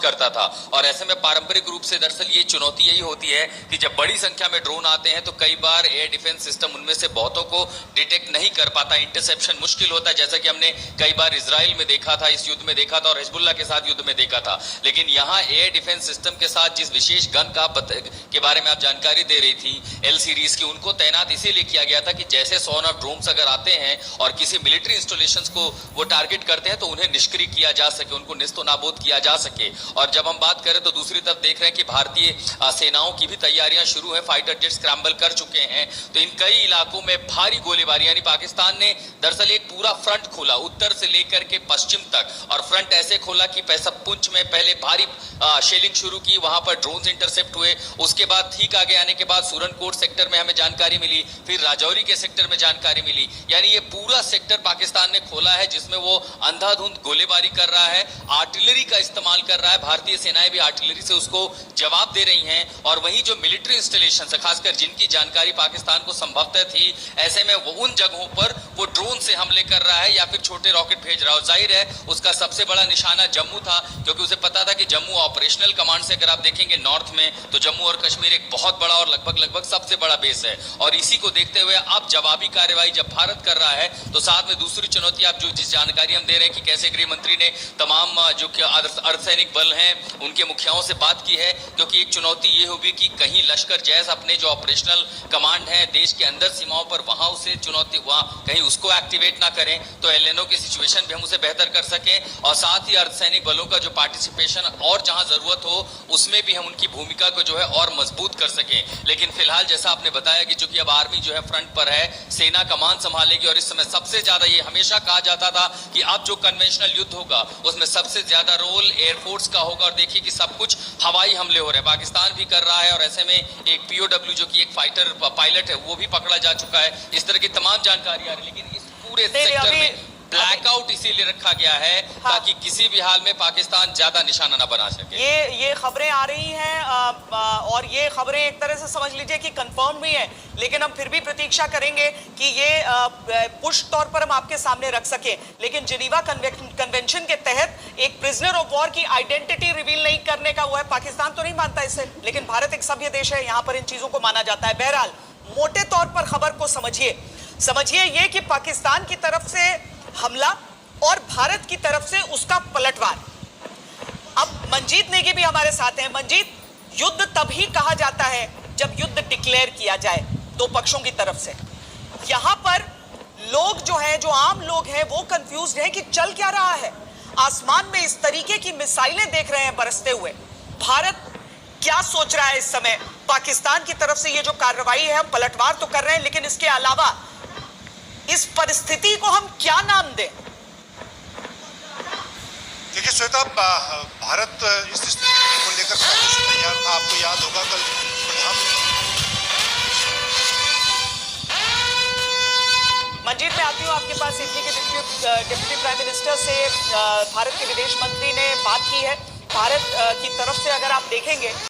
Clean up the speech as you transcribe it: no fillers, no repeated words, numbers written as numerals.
करता था। और ऐसे में पारंपरिक रूप से दरअसल ये चुनौती यही होती है कि जब बड़ी संख्या में ड्रोन आते हैं तो कई बार एयर डिफेंस सिस्टम उनमें से बहुतों को डिटेक्ट नहीं कर पाता, इंटरसेप्शन मुश्किल होता है, जैसा कि हमने कई बार इजराइल में देखा था, इस युद्ध में देखा था और हिजबुल्लाह के साथ युद्ध में देखा था। लेकिन यहाँ एयर डिफेंस सिस्टम के साथ जिस विशेष गन के बारे में आप जानकारी दे रही थी, एल सीरीज की, उनको तैनात इसीलिए किया गया था कि जैसे सोनार ड्रोन्स अगर आते हैं और किसी मिलिट्री इंस्टॉलेशंस को वो टारगेट करते हैं तो उन्हें निष्क्रिय किया जा सके, उनको निस्तो नाबूद किया जा सके। और जब हम बात करें तो दूसरी तरफ देख रहे हैं कि भारतीय सेनाओं की भी तैयारियां शुरू है, फाइटर जेट स्क्रैम्बल कर चुके हैं। तो इन कई इलाकों में भारी गोलीबारी, यानी पाकिस्तान ने दरअसल एक पूरा फ्रंट खोला उत्तर से लेकर के पश्चिम तक, और फ्रंट ऐसे खोला कि पुंछ में पहले भारी शेलिंग शुरू की, वहां पर ड्रोन्स इंटरसेप्ट हुए। उसके बाद ठीक आगे आने के बाद सूरनकोट सेक्टर में हमें जानकारी मिली, फिर राजौरी के सेक्टर में जानकारी मिली। यानी ये पूरा सेक्टर पाकिस्तान ने खोला है जिसमें वो अंधाधुंध गोलीबारी कर रहा है, आर्टिलरी का इस्तेमाल कर रहा है। भारतीय सेनाएं भी आर्टिलरी से उसको जवाब दे रही हैं। और वहीं जो मिलिट्री इंस्टॉलेशन है, खासकर जिनकी जानकारी पाकिस्तान को संभवतः थी, ऐसे में वो उन जगहों पर वो ड्रोन से हमले कर रहा है या फिर छोटे रॉकेट भेज रहा है। जाहिर है उसका सबसे बड़ा निशाना जम्मू था, क्योंकि उसे पता था कि जम्मू ऑपरेशनल कमांड से अगर आप देखेंगे नॉर्थ में तो जम्मू और कश्मीर एक बहुत बड़ा और लगभग सबसे बड़ा बेस है। और इसी को देखते हुए अब जवाबी कार्रवाई जब भारत कर रहा है तो साथ में दूसरी चुनौती, आप जो जिस जानकारी हम दे रहे हैं कि कैसे गृह मंत्री ने तमाम जो अर्धसैनिक बल हैं उनके मुखियाओं से बात की है, क्योंकि एक चुनौती ये होगी कि कहीं लश्कर जैस अपने जो ऑपरेशनल कमांड है देश के अंदर सीमाओं पर, वहां उसे चुनौती, वहां कहीं उसको एक्टिवेट ना करें तो एलएनओ की सिचुएशन भी हम उसे बेहतर कर सकें। और साथ ही अर्धसैनिक बलों का जो पार्टिसिपेशन और जहां जरूरत हो उसमें भी हम उनकी भूमिका को जो है और मजबूत कर सकें। लेकिन फिलहाल जैसा आपने बताया कि चूंकि अब आर्मी जो है फ्रंट पर है, सेना कमान संभालेगी, और इस समय सबसे ज्यादा, ये हमेशा कहा जाता था कि अब जो कन्वेंशनल युद्ध होगा उसमें सबसे ज्यादा रोल एयरफोर्स का होगा। और देखिए कि सब कुछ हवाई हमले हो रहे हैं, पाकिस्तान भी कर रहा है और ऐसे में एक पीओडब्ल्यू जो कि एक फाइटर पायलट है वो भी पकड़ा जा चुका है। इस तरह की तमाम जानकारी आ रही है। लेकिन इस पूरे सेक्टर में ब्लैकआउट इसीलिए रखा गया है ताकि किसी भी हाल में पाकिस्तान ज्यादा निशाना न बना सके। ये खबरें आ रही हैं और ये खबरें एक तरह से समझ लीजिए कि कंफर्म भी हैं, लेकिन हम फिर भी प्रतीक्षा करेंगे कि ये पुष्ट तौर पर हम आपके सामने रख सकें। लेकिन जिनीवा कन्वेंशन के तहत एक प्रिजनर ऑफ वॉर की आइडेंटिटी रिवील नहीं करने का वो है, पाकिस्तान तो नहीं मानता इसे, लेकिन भारत एक सभ्य देश है, यहाँ पर इन चीजों को माना जाता है। बहरहाल मोटे तौर पर खबर को समझिए ये कि पाकिस्तान की तरफ से हमला और भारत की तरफ से उसका पलटवार। अब मंजीत नेगी भी हमारे साथ हैं। मंजीत, युद्ध तभी कहा जाता है जब युद्ध डिक्लेयर किया जाए दो पक्षों की तरफ से। यहां पर लोग जो हैं, जो आम लोग हैं, वो कंफ्यूज्ड हैं कि चल क्या रहा है। आसमान में इस तरीके की मिसाइलें देख रहे हैं बरसते हुए। भारत क्या सोच रहा है इस समय? पाकिस्तान की तरफ से ये जो कार्रवाई है, हम पलटवार तो कर रहे हैं, लेकिन इसके अलावा इस परिस्थिति को हम क्या नाम दें? देखिए श्वेता, भारत इस स्थिति को लेकर पहले से तैयार था। आपको याद होगा कल मंजीत, मैं आती हूँ आपके पास। इटली के डिप्टी प्राइम मिनिस्टर से भारत के विदेश मंत्री ने बात की है। भारत की तरफ से अगर आप देखेंगे